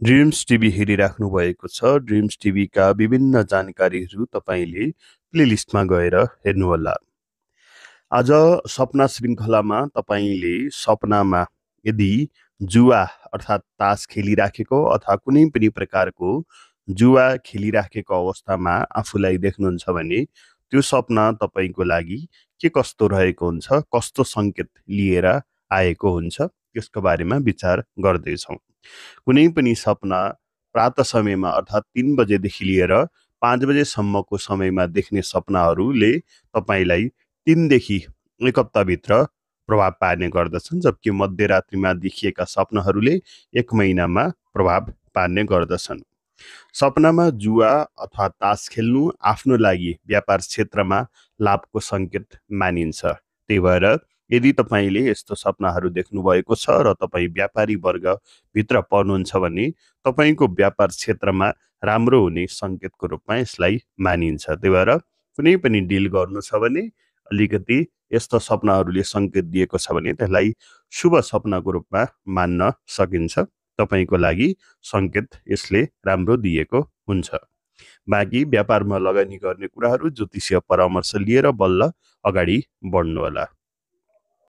Dreams TV हेरिराख्नु भएको छ। Dreams टिभीका विभिन्न जानकारीहरू तपाईँले प्लेलिस्टमा गएर हेर्नुहोला। आज सपना श्रृङ्खलामा तपाईँले सपनामा यदि जुवा अर्थात् तास खेलिराखेको अथवा कुनै पनि प्रकारको जुवा खेलिराखेको अवस्थामा आफूलाई देख्नुहुन्छ भने त्यो सपना तपाईँको लागि के कस्तो रहेको हुन्छ, कस्तो सङ्केत लिएर आएको हुन्छ, त्यसको बारेमा विचार गर्दैछौँ। कुनै पनि सपना प्रात समयमा अर्थात् 3 बजेदेखि लिएर 5 बजेसम्मको समयमा देख्ने सपनाहरूले तपाईँलाई 3 देखि 1 हप्ताभित्र प्रभाव पार्ने गर्दछन्, जबकि मध्यरात्रिमा देखिएका सपनाहरूले 1 महिनामा प्रभाव पार्ने गर्दछन्। सपनामा जुवा अथवा तास खेल्नु आफ्नो लागि व्यापार क्षेत्रमा लाभको सङ्केत मानिन्छ। त्यही भएर यदि तपाईँले यस्तो सपनाहरू देख्नुभएको छ र तपाईँ व्यापारी वर्गभित्र पर्नुहुन्छ भने तपाईँको व्यापार क्षेत्रमा राम्रो हुने सङ्केतको रूपमा यसलाई मानिन्छ। त्यही भएर कुनै पनि डिल गर्नु छ भने अलिकति यस्तो सपनाहरूले सङ्केत दिएको छ भने त्यसलाई शुभ सपनाको रूपमा मान्न सकिन्छ। तपाईँको लागि सङ्केत यसले राम्रो दिएको हुन्छ। बाँकी व्यापारमा लगानी गर्ने कुराहरू ज्योतिषीय परामर्श लिएर बल्ल अगाडि बढ्नुहोला।